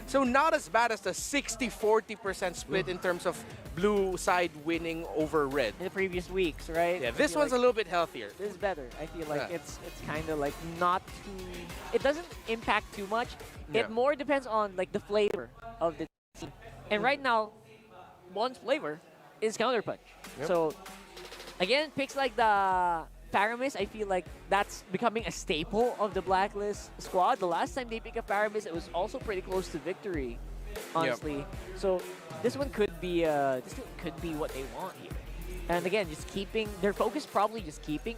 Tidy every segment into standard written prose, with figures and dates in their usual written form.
So not as bad as the 60-40% split in terms of blue side winning over red. In the previous weeks, right? Yeah, this one's a little bit healthier. This is better. I feel like Yeah. it's kind of like not too. It doesn't impact too much. Yeah. It more depends on like the flavor of the team. And right now, one's flavor is counterpunch. Yep. So again, picks like the Paramis, I feel like that's becoming a staple of the Blacklist squad. The last time they picked up Paramis, it was also pretty close to victory, honestly. So this one could be what they want here. And again, just keeping their focus, probably just keeping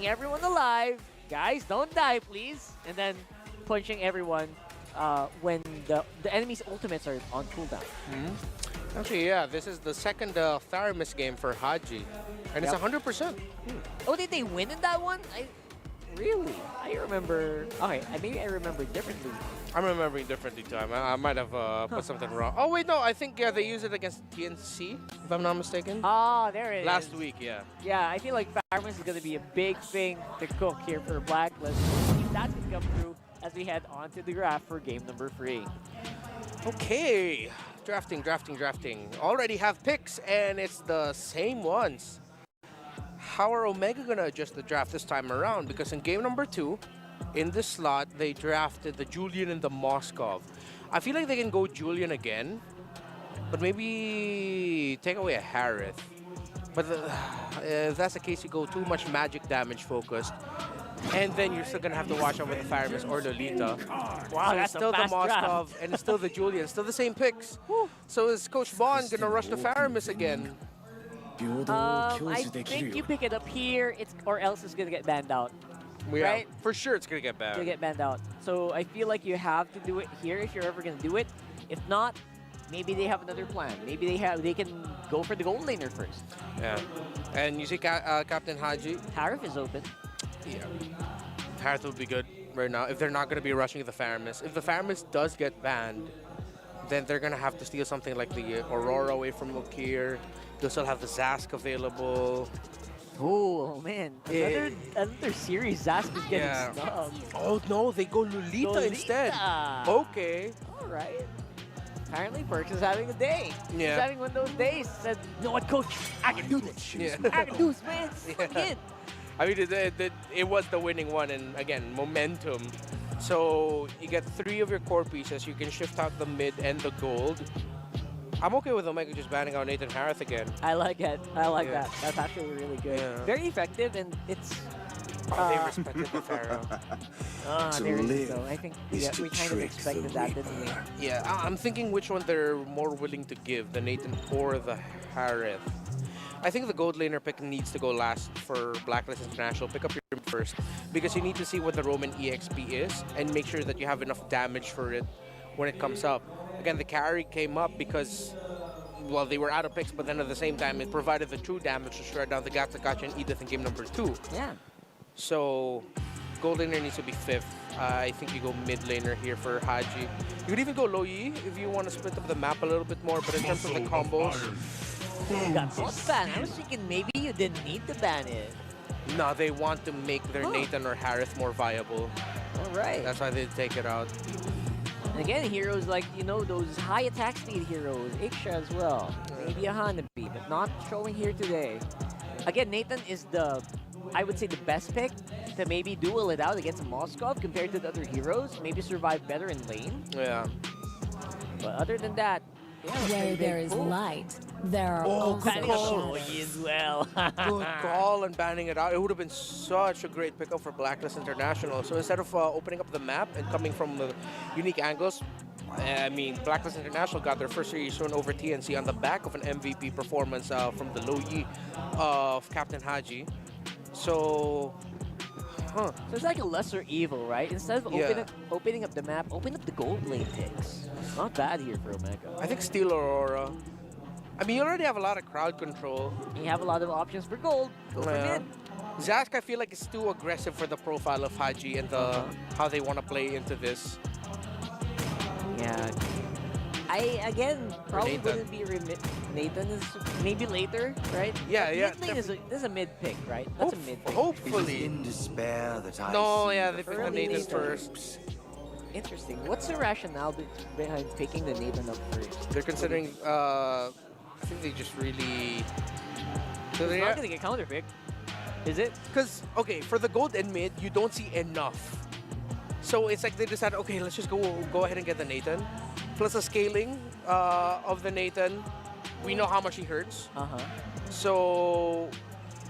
everyone alive. Guys, don't die, please. And then punching everyone when the enemy's ultimates are on cooldown. Actually, yeah, this is the second Tharamis game for Haji. And it's 100%. Oh, did they win in that one? Really? I remember. Okay, maybe I remember differently. I'm remembering differently too. I might have put something wrong. Oh, wait, no. I think, yeah, they used it against TNC, if I'm not mistaken. Ah, there it is. Last week, yeah. Yeah, I feel like Paramis is going to be a big thing to cook here for Blacklist. We'll see if that can come through as we head on to the graph for game number 3. Okay. Drafting. Already have picks, and it's the same ones. How are Omega going to adjust the draft this time around? Because in game number 2, in this slot, they drafted the Julian and the Moskov. I feel like they can go Julian again, but maybe take away a Harith. But if that's the case, you go too much magic damage focused. And then you're still going to have to watch out with the Tharamis or Lolita. Wow, So that's it's still a the fast Moskov draft. and it's still the Julian. Still the same picks. So is Coach Bond going to rush the Tharamis again? I think you pick it up here, or else it's gonna get banned out. Yeah, Right? for sure it's going to get It's gonna banned. get banned out. So I feel like you have to do it here if you're ever gonna do it. If not, maybe they have another plan. Maybe they can go for the gold laner first. Yeah. And you see Captain Haji? Tariff is open. Yeah. Harith would be good right now if they're not going to be rushing the Tharamis. If the Tharamis does get banned, then they're going to have to steal something like the Aurora away from Lokir. They'll still have the Zask available. Oh man, another series Zask is getting Yeah. snubbed. Oh no, they go Lolita instead. Okay. All right. Apparently, Perks is having a day. He's Yeah. having one of those days. Said, you know what, Coach? I can do this. Yeah. I can do this, man. Yeah. Again. I mean, it was the winning one, and again, momentum. So you get 3 of your core pieces. You can shift out the mid and the gold. I'm okay with Omega just banning out Nathan Harith again. I like it. I like Yeah. that. That's actually really good. Yeah. Very effective, and it's. They respected the Pharaoh. There you go. I think we kind of expected that, didn't we? Yeah, I'm thinking which one they're more willing to give, the Nathan or the Harith. I think the gold laner pick needs to go last for Blacklist International. Pick up your first because you need to see what the Roman EXP is and make sure that you have enough damage for it when it comes up. Again, the carry came up because, well, they were out of picks, but then at the same time, it provided the true damage to shred down the Gatsakachi and Edith in game number 2. Yeah. So, gold laner needs to be 5th. I think you go mid laner here for Haji. You could even go low Yi if you want to split up the map a little bit more, but in terms of the combos, You got both banned. I was thinking maybe you didn't need to ban it. no, they want to make their Nathan or Harith more viable. All right. That's why they take it out. And again, heroes like, you know, those high attack speed heroes, Iksha as well. Maybe a Hanabi, but not showing here today. Again, Nathan is I would say the best pick to maybe duel it out against a Moskov compared to the other heroes. Maybe survive better in lane. Yeah. But other than that, yeah, Where there is light, there are also banning out shadows. Loyi as well. Good call on banning it out. It would have been such a great pickup for Blacklist International. So instead of opening up the map and coming from the unique angles, I mean, Blacklist International got their first series win over TNC on the back of an MVP performance from the low Yi of Captain Haji. So, So it's like a lesser evil, right? Instead of Yeah. opening up the map, open up the gold lane picks. Not bad here for Omega. I think Steel Aurora. I mean, you already have a lot of crowd control. You have a lot of options for gold. Go for Yeah. mid. Zask, I feel like, is too aggressive for the profile of Haji and how they want to play into this. Yeah. Again, probably Nathan. wouldn't be Nathan is maybe later, right? Yeah, But yeah, Mid lane is a mid pick, right? That's a mid pick. Hopefully. in despair that I No, see yeah, the they picked Early Nathan Nathan. first. Interesting. What's the rationale behind picking the Nathan up first? They're considering, I think they just really... So It's not going to get counterpicked, is it? Because, okay, for the gold and mid, you don't see enough. So it's like they decided, okay, let's just go ahead and get the Nathan. Plus the scaling of the Nathan, we know how much he hurts. So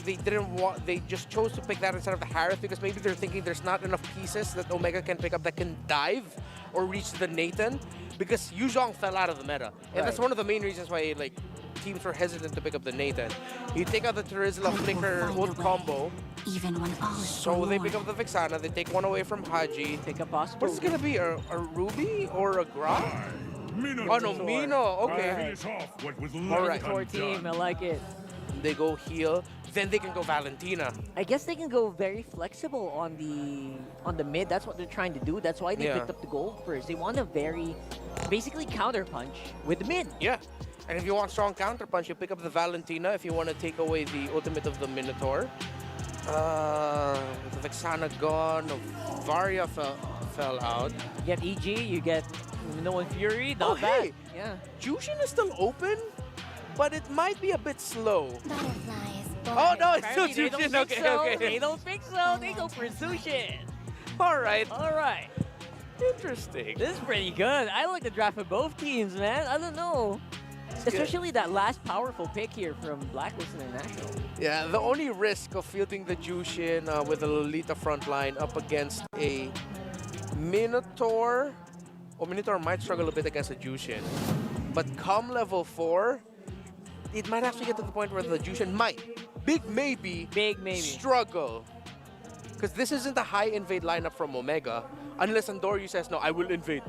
they didn't want, they just chose to pick that instead of the Harith because maybe they're thinking there's not enough pieces that Omega can pick up that can dive or reach the Nathan because Yuzhong fell out of the meta. And that's one of the main reasons why like teams were hesitant to pick up the Nathan. You take out the Terizla Flicker ult combo, even when all is so they pick up the Vexana, they take one away from Haji. Take a possible. What's it gonna be, a Ruby or a Grok? Oh no, Mino, okay. Alright. Core team, I like it. They go heal, then they can go Valentina. I guess they can go very flexible on the mid. That's what they're trying to do. That's why they picked up the gold first. They want a very, basically counter punch with the mid. Yeah, and if you want strong counter punch, you pick up the Valentina. If you want to take away the ultimate of the Minotaur, the Vexana gone, Varia fell out. You get EG, you get Minoan Fury. Not Oh, bad. hey. Yeah. Jushin is still open, but it might be a bit slow. Butterflies. Oh no, it's still Apparently they don't Jushin. think Okay, so. okay. They don't think so. They go for Zushin. All right, All right. interesting. This is pretty good. I like the draft of both teams, man. I don't know. Especially that last powerful pick here from Blacklist International. Yeah, the only risk of fielding the Jushin with the Lolita front line up against a Minotaur. Well, Minotaur might struggle a bit against a Jushin. But come level 4, it might actually get to the point where the Jushin might, big maybe, struggle. Because this isn't a high invade lineup from Omega. Unless Andoryu says, no, I will invade.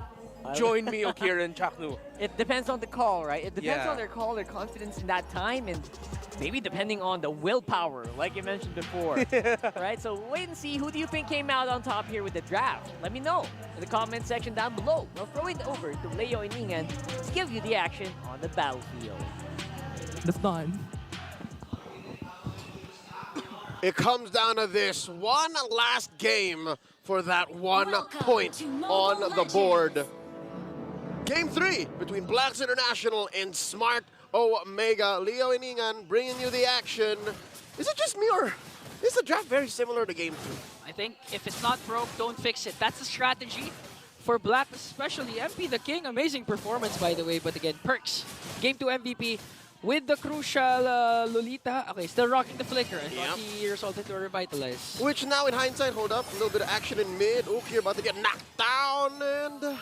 Join me, Okira and Chaknu. It depends on the call, right? It depends Yeah. on their call, their confidence in that time, and maybe depending on the willpower, like you mentioned before. Right? So wait and see. Who do you think came out on top here with the draft? Let me know in the comment section down below. I'll throw it over to Leo and Ningen to give you the action on the battlefield. The fun. It comes down to this one last game for that 1 point on the board. Game 3 between Blacks International and Smart Omega. Leo and Ingan bringing you the action. Is it just me or is the draft very similar to Game 2? I think if it's not broke, don't fix it. That's the strategy for Black, especially MP the King. Amazing performance, by the way. But again, Perks, Game 2 MVP with the crucial Lolita. Okay, still rocking the flicker. I thought he resulted to revitalize. Which now in hindsight, hold up, a little bit of action in mid. Ukir about to get knocked down and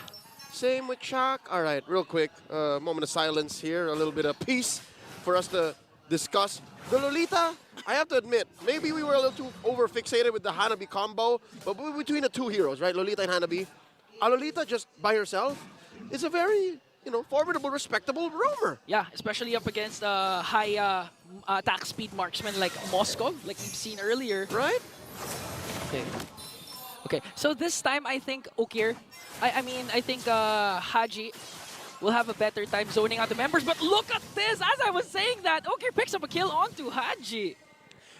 same with Chak. All right, real quick, moment of silence here, a little bit of peace for us to discuss. The Lolita, I have to admit, maybe we were a little too over-fixated with the Hanabi combo, but between the two heroes, right, Lolita and Hanabi, a Lolita just by herself is a very, you know, formidable, respectable roamer. Yeah, especially up against high attack speed marksmen like Moskov, like we've seen earlier. Right? Okay. Okay, so this time I think Okir, I think Haji will have a better time zoning out the members. But look at this! As I was saying that, Okir picks up a kill onto Haji.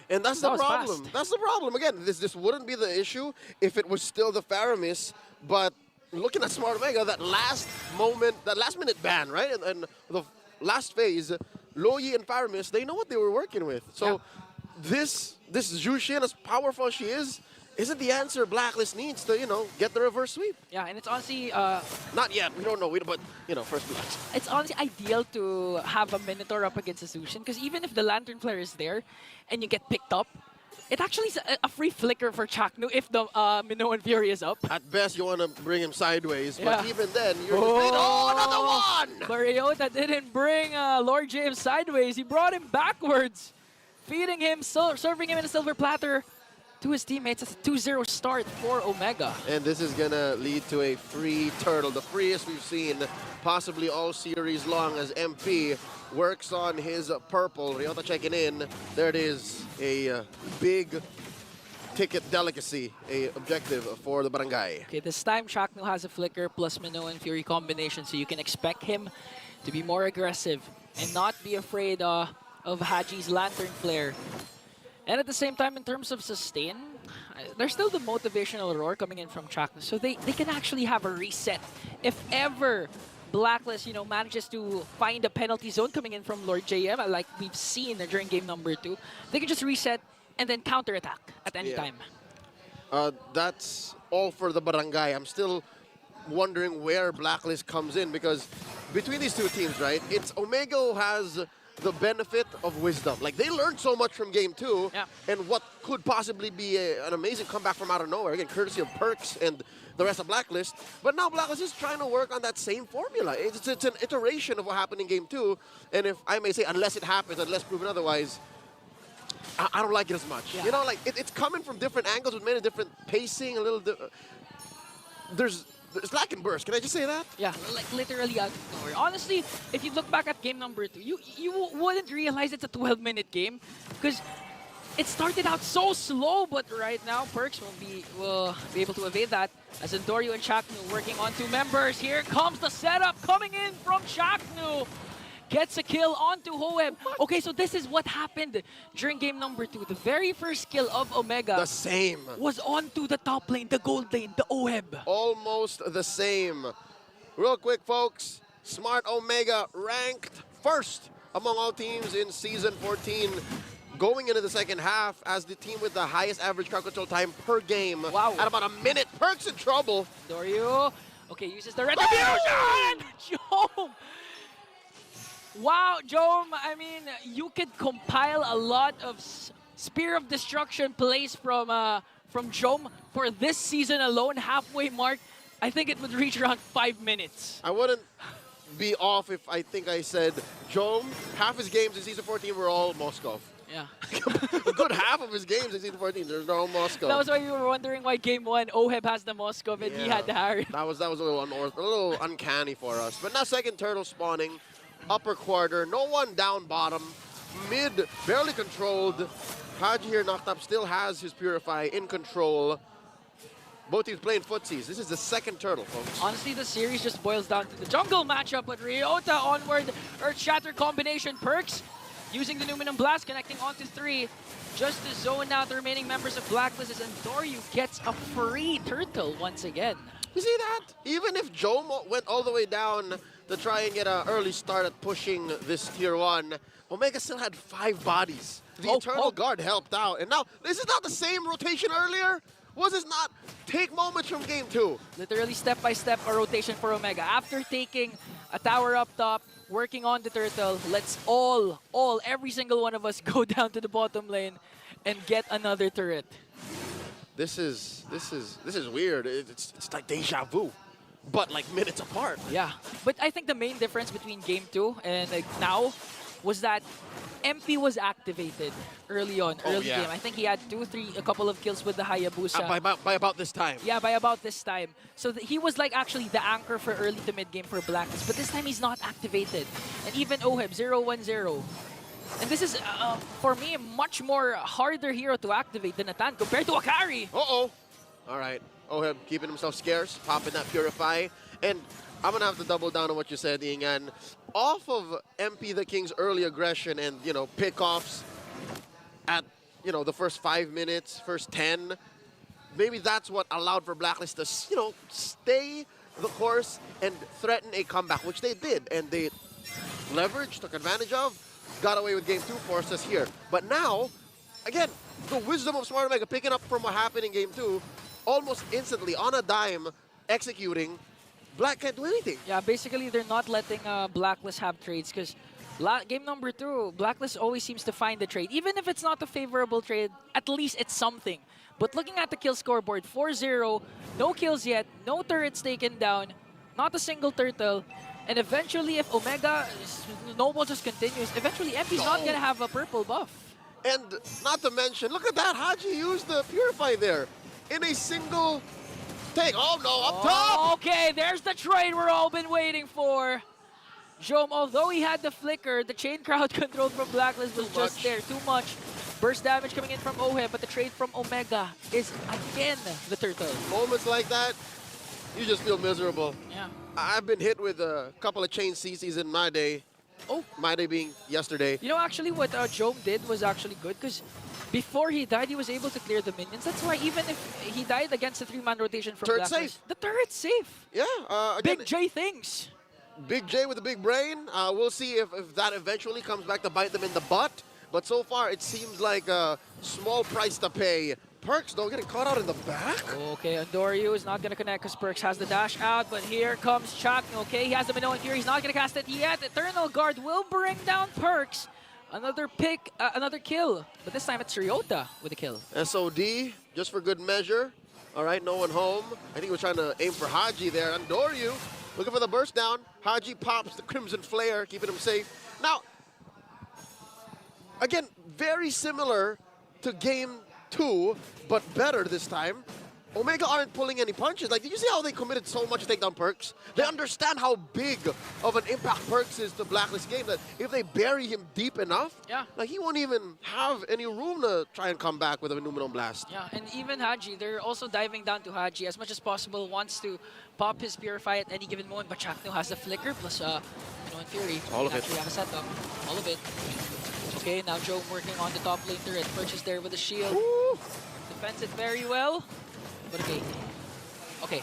And that's That the was problem. fast. That's the problem. Again, this wouldn't be the issue if it was still the Faramis, but looking at Smart Omega, that last minute ban, right? And the last phase, Loyi and Faramis, they know what they were working with. So this Jushin, as powerful as she is, isn't the answer Blacklist needs to, you know, get the reverse sweep. Yeah, and it's honestly Not yet. We don't know. But, you know, first blacks. it's honestly ideal to have a Minotaur up against a Zushin, because even if the Lantern Flare is there and you get picked up, it actually is a free flicker for Chaknu if the Minoan Fury is up. At best, you want to bring him sideways. Yeah. But even then, you're just... Oh, another one! Mariota didn't bring Lord James sideways. He brought him backwards, feeding him, serving him in a silver platter to his teammates. It's a 2-0 start for Omega. And this is going to lead to a free turtle, the freest we've seen possibly all series long as MP works on his purple. Ryota checking in. There it is, a big ticket delicacy, a objective for the barangay. Okay, this time Chaknu has a flicker plus Minoan Fury combination, so you can expect him to be more aggressive and not be afraid of Haji's Lantern Flare. And at the same time, in terms of sustain, there's still the motivational roar coming in from Chakna, so they can actually have a reset if ever Blacklist, manages to find a penalty zone coming in from Lord JM, like we've seen during game number 2. They can just reset and then counterattack at any time. That's all for the barangay. I'm still wondering where Blacklist comes in because between these two teams, right, it's Omega who has the benefit of wisdom. Like, they learned so much from game 2 and what could possibly be an amazing comeback from out of nowhere, again, courtesy of Perks and the rest of Blacklist. But now Blacklist is trying to work on that same formula. It's an iteration of what happened in game 2. And if I may say, unless it happens, unless proven otherwise, I don't like it as much. Yeah. Like, it's coming from different angles with many different pacing, a little... There's lack and burst. Can I just say that? Yeah, like literally out of nowhere. Honestly, if you look back at game number 2, you wouldn't realize it's a 12-minute game because it started out so slow, but right now Perks will be able to evade that as Endorio and Chaknu working on 2 members. Here comes the setup coming in from Chaknu. Gets a kill onto Hoeb. Okay, so this is what happened during game number 2. The very first kill of Omega The same. was onto the top lane, the gold lane, the Oeb. Almost the same. Real quick, folks. Smart Omega ranked first among all teams in Season 14. Going into the second half as the team with the highest average crowd control time per game. Wow. At about a minute. Perks in trouble. Dorio. Okay, uses the retribution! Jom! Wow, Jom, I mean, you could compile a lot of Spear of Destruction plays from Jom for this season alone, halfway mark. I think it would reach around 5 minutes. I wouldn't be off if I think I said Jom, half his games in Season 14 were all Moskov. Yeah. A good half of his games in Season 14, there's no Moskov. That was why you were wondering why game 1, Oheb has the Moskov and he had the Harry. That was a little uncanny for us. But now second turtle spawning, upper quarter, no one down bottom, mid barely controlled. Haji here knocked up, still has his Purify in control. Both teams playing footsies. This is the second turtle, folks. Honestly, the series just boils down to the jungle matchup, but Ryota onward, Earth Shatter combination Perks. Using the Numinum Blast, connecting onto 3. Just to zone out the remaining members of Blacklist, and Doryu gets a free turtle once again. You see that? Even if Jomo went all the way down to try and get an early start at pushing this tier 1, Omega still had 5 bodies. The Eternal Guard helped out. And now, this is not the same rotation earlier? Was this not take moments from game 2? Literally step-by-step a rotation for Omega. After taking a tower up top, working on the turtle, let's every single one of us go down to the bottom lane and get another turret. This is weird. It's like deja vu, but like minutes apart. Yeah, but I think the main difference between game 2 and now was that MP was activated early on, early game. I think he had a couple of kills with the Hayabusa. By about this time. Yeah, by about this time. So he was like actually the anchor for early to mid game for Blacklist, but this time he's not activated. And even Oheb 0-1-0. And this is, for me, a much more harder hero to activate than Atan compared to Akari. Uh-oh. All right. Oheb keeping himself scarce, popping that Purify. And I'm going to have to double down on what you said, Ingan. Off of MP the King's early aggression and, pickoffs at, the first 5 minutes, first 10, maybe that's what allowed for Blacklist to, stay the course and threaten a comeback, which they did. And they leveraged, took advantage of, got away with game 2, forced us here. But now, again, the wisdom of Smart Omega picking up from what happened in game 2, almost instantly, on a dime, executing. Black can't do anything. Yeah, basically they're not letting Blacklist have trades because game number 2, Blacklist always seems to find the trade. Even if it's not a favorable trade, at least it's something. But looking at the kill scoreboard, 4-0, no kills yet, no turrets taken down, not a single turtle. And eventually, if Omega snowball just continues, eventually MP's not going to have a purple buff. And not to mention, look at that, Haji used the Purify there in a single take. Oh no, up top! Okay, there's the trade we're all been waiting for. Jom, although he had the flicker, the chain crowd control from Blacklist was just there. Too much. Burst damage coming in from Oheb, but the trade from Omega is again the turtle. Moments like that, you just feel miserable. Yeah. I've been hit with a couple of chain CCs in my day. Oh. My day being yesterday. You know, actually what Jom did was actually good because before he died, he was able to clear the minions. That's why even if he died against a 3-man rotation from Turret's Blacklist, safe. the turret's safe. Yeah, again, Big J things. Big J with the big brain. We'll see if that eventually comes back to bite them in the butt. But so far, it seems like a small price to pay. Perks, though, getting caught out in the back. Okay, Andoryu is not going to connect because Perks has the dash out, but here comes Chuck. Okay, he has the Minoan Fury. He's not going to cast it yet. Eternal Guard will bring down Perks. Another pick, another kill. But this time it's Ryota with a kill. SOD, just for good measure. All right, no one home. I think he was trying to aim for Haji there. Andoryu looking for the burst down. Haji pops the Crimson Flare, keeping him safe. Now, again, very similar to game 2, but better this time. Omega aren't pulling any punches. Like, did you see how they committed so much to take down Perks? They understand how big of an impact Perks is to Blacklist game, that if they bury him deep enough, like, he won't even have any room to try and come back with a Numenon Blast. Yeah, and even Haji, they're also diving down to Haji as much as possible, wants to pop his Purify at any given moment, but Chakno has the Flicker plus, Minoan Fury. All of it. Actually have a setup. All of it. Okay, now Joe working on the top lane turret. Perks is there with a shield. Woo! Defends it very well. But okay. Okay.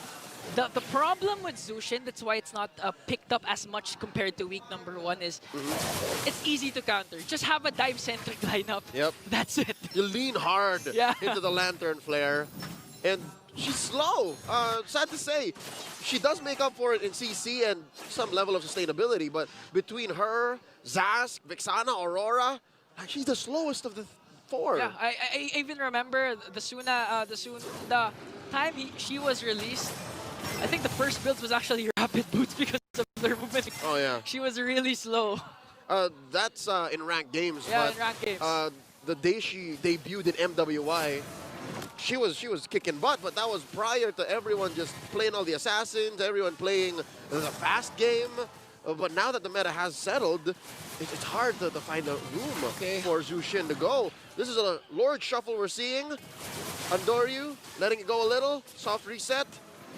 The problem with Zushin, that's why it's not picked up as much compared to week number 1, is it's easy to counter. Just have a dive-centric lineup. Yep. That's it. You lean hard Yeah. into the Lantern Flare. And she's slow. Sad to say. She does make up for it in CC and some level of sustainability, but between her, Zask, Vixana, Aurora, she's the slowest of the 4. Yeah, I even remember the time she was released. I think the first build was actually Rapid Boots because of their movement. Oh, yeah. She was really slow. That's in ranked games. Yeah, but, in ranked games. The day she debuted in MWI, she was kicking butt, but that was prior to everyone just playing all the assassins, everyone playing the fast game. But now that the meta has settled, it's hard to find a room for Zushin to go. This is a Lord Shuffle we're seeing. Andoryu letting it go a little. Soft reset.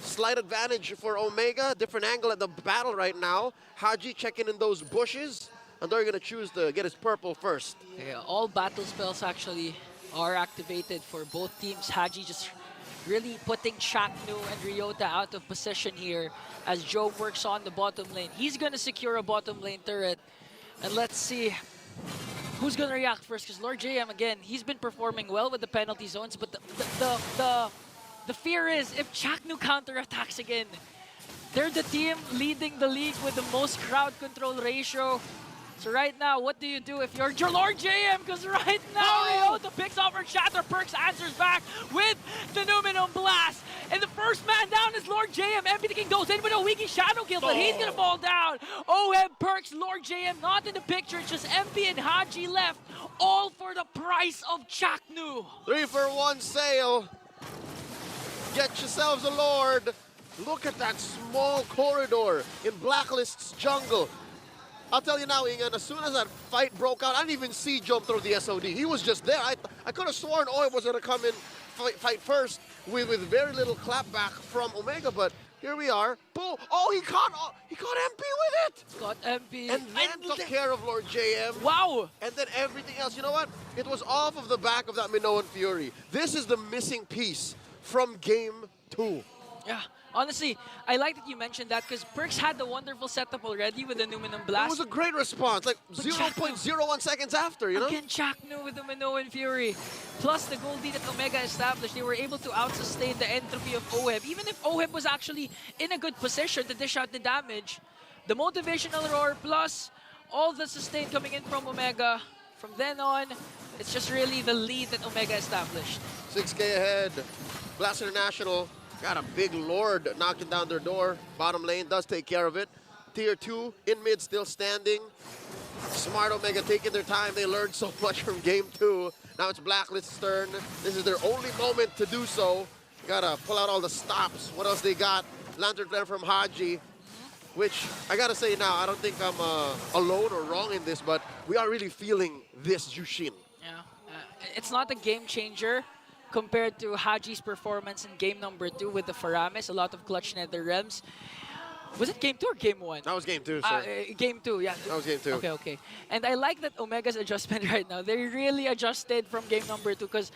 Slight advantage for Omega. Different angle at the battle right now. Haji checking in those bushes. Andoryu going to choose to get his purple first. Yeah, all battle spells actually are activated for both teams. Haji just really putting Chaknu and Ryota out of position here as Joe works on the bottom lane. He's going to secure a bottom lane turret. And let's see who's going to react first, because Lord JM, again, he's been performing well with the penalty zones, but the fear is if Chaknu counterattacks again, they're the team leading the league with the most crowd control ratio. So right now, what do you do if you're Lord JM? Because right now, Ryota picks off her Shatter. Perks answers back with the Numenon Blast. And the first man down is Lord JM. MP the King goes in with a weaky shadow kill, but he's gonna fall down. OM, Perks, Lord JM not in the picture. It's just MP and Haji left, all for the price of Chaknu. 3-for-1 sale. Get yourselves a Lord. Look at that small corridor in Blacklist's jungle. I'll tell you now, Ingan, as soon as that fight broke out, I didn't even see jump through the SOD. He was just there. I could have sworn Oi was going to come in fight first with very little clapback from Omega, but here we are. Boom! Oh, he caught MP with it! Got MP. And then took care of Lord JM. Wow! And then everything else. You know what? It was off of the back of that Minoan Fury. This is the missing piece from game 2. Yeah. Honestly, I like that you mentioned that because Perks had the wonderful setup already with the Numenon Blast. It was a great response, like 0.01 seconds after, you know? Again, Chaknu with the Minoan Fury. Plus the gold lead that Omega established, they were able to out-sustain the entropy of OHEB. Even if OHEB was actually in a good position to dish out the damage, the motivational roar plus all the sustain coming in from Omega, from then on, it's just really the lead that Omega established. 6K ahead. Blast International. Got a big Lord knocking down their door. Bottom lane does take care of it. Tier 2 in mid still standing. Smart Omega taking their time. They learned so much from game 2. Now it's Blacklist's turn. This is their only moment to do so. Gotta pull out all the stops. What else they got? Lantern Flare from Haji. Which, I gotta say now, I don't think I'm alone or wrong in this, but we are really feeling this Jushin. Yeah, it's not a game changer compared to Haji's performance in game number 2 with the Faramis, a lot of clutch nether realms. Was it game 2 or game 1? That was game 2, sir. Game 2, yeah. That was game 2. Okay, okay. And I like that Omega's adjustment right now. They really adjusted from game number 2 because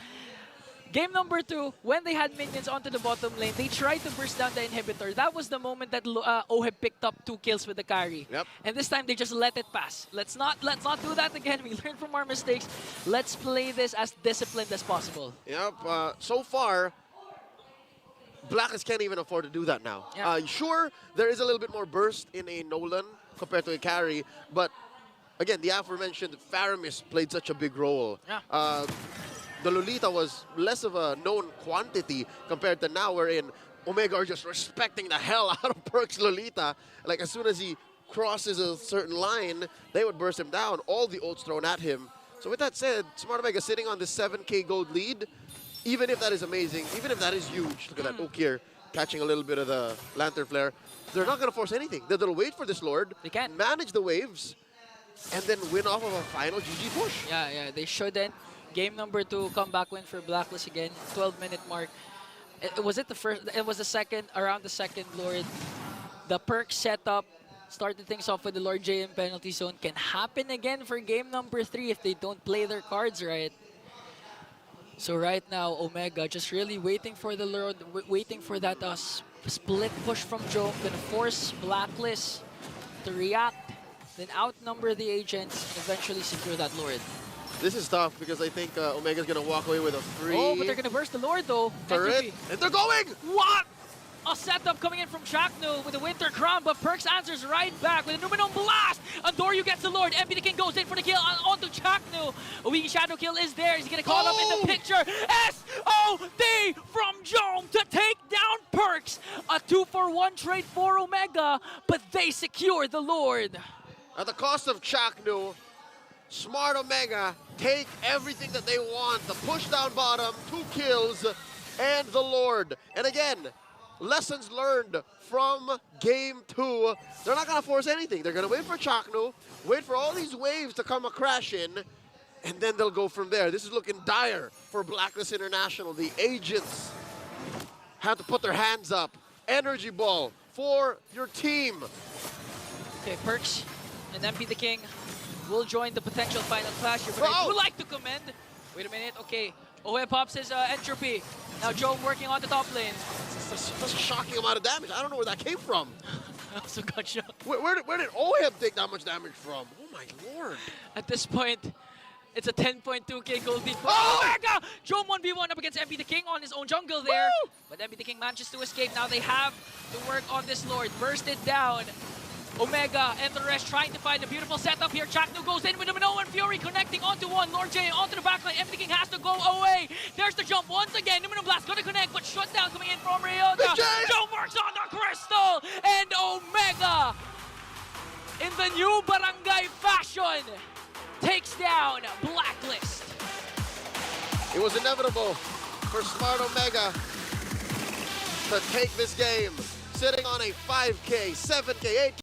game number 2, when they had minions onto the bottom lane, they tried to burst down the inhibitor. That was the moment that OHEB picked up 2 kills with the carry. Yep. And this time they just let it pass. Let's not do that again. We learn from our mistakes. Let's play this as disciplined as possible. Yep. So far, Blacklist can't even afford to do that now. Yeah. Sure, there is a little bit more burst in a Nolan compared to a carry, but again, the aforementioned Faramis played such a big role. Yeah. The Lolita was less of a known quantity compared to now, wherein Omega are just respecting the hell out of Perk's Lolita. Like, as soon as he crosses a certain line, they would burst him down. All the ults thrown at him. So with that said, Smart Omega sitting on the 7K gold lead. Even if that is amazing, even if that is huge, look at that Okir catching a little bit of the Lantern Flare. They're not going to force anything. They'll wait for this Lord, They can manage the waves, and then win off of a final GG push. Yeah, they shouldn't. Game number 2, comeback win for Blacklist again. 12-minute mark. Was it the first? It was the second, around the second Lord. The perk setup started things off with the Lord J in penalty zone. Can happen again for game number 3 if they don't play their cards right. So right now, Omega just really waiting for the Lord, waiting for that split push from Joe. Gonna force Blacklist to react, then outnumber the agents, and eventually secure that Lord. This is tough because I think Omega's going to walk away with a 3. Oh, but they're gonna burst the Lord though. turret, Entropy. and they're going! What? A setup coming in from Chaknu with a Winter Crown, but Perks answers right back with a Numenon Blast! Andoryu gets the Lord, MP the King goes in for the kill onto Chaknu. A weak Shadow Kill is there, he's gonna call up in the picture. SOD from Jom to take down Perks! A 2-for-1 trade for Omega, but they secure the Lord. At the cost of Chaknu, Smart Omega take everything that they want. The push down bottom, 2 kills, and the Lord. And again, lessons learned from game 2. They're not going to force anything. They're going to wait for Chaknu, wait for all these waves to come a crash in, and then they'll go from there. This is looking dire for Blacklist International. The agents have to put their hands up. Energy ball for your team. Okay, Perks and MP the King will join the potential final clash here, but I would like to commend. Wait a minute, okay. Ohe pops his Entropy. Now Joe working on the top lane. That's a shocking amount of damage. I don't know where that came from. I also got shot. Where did OHEB take that much damage from? Oh my lord. At this point, it's a 10.2k gold lead for Oh! Omega! Joe 1v1 up against MP the King on his own jungle there. Woo! But MP the King manages to escape. Now they have to work on this Lord. Burst it down. Omega and the rest trying to find a beautiful setup here. Chaknu goes in with a Minoan Fury connecting onto one. Lord J onto the backline. MP the King has to go away. There's the jump once again. Numino Blast gonna connect, but shut down coming in from Ryota. Joe works on the crystal. And Omega, in the new barangay fashion, takes down Blacklist. It was inevitable for Smart Omega to take this game. Sitting on a 5K, 7K, 8K.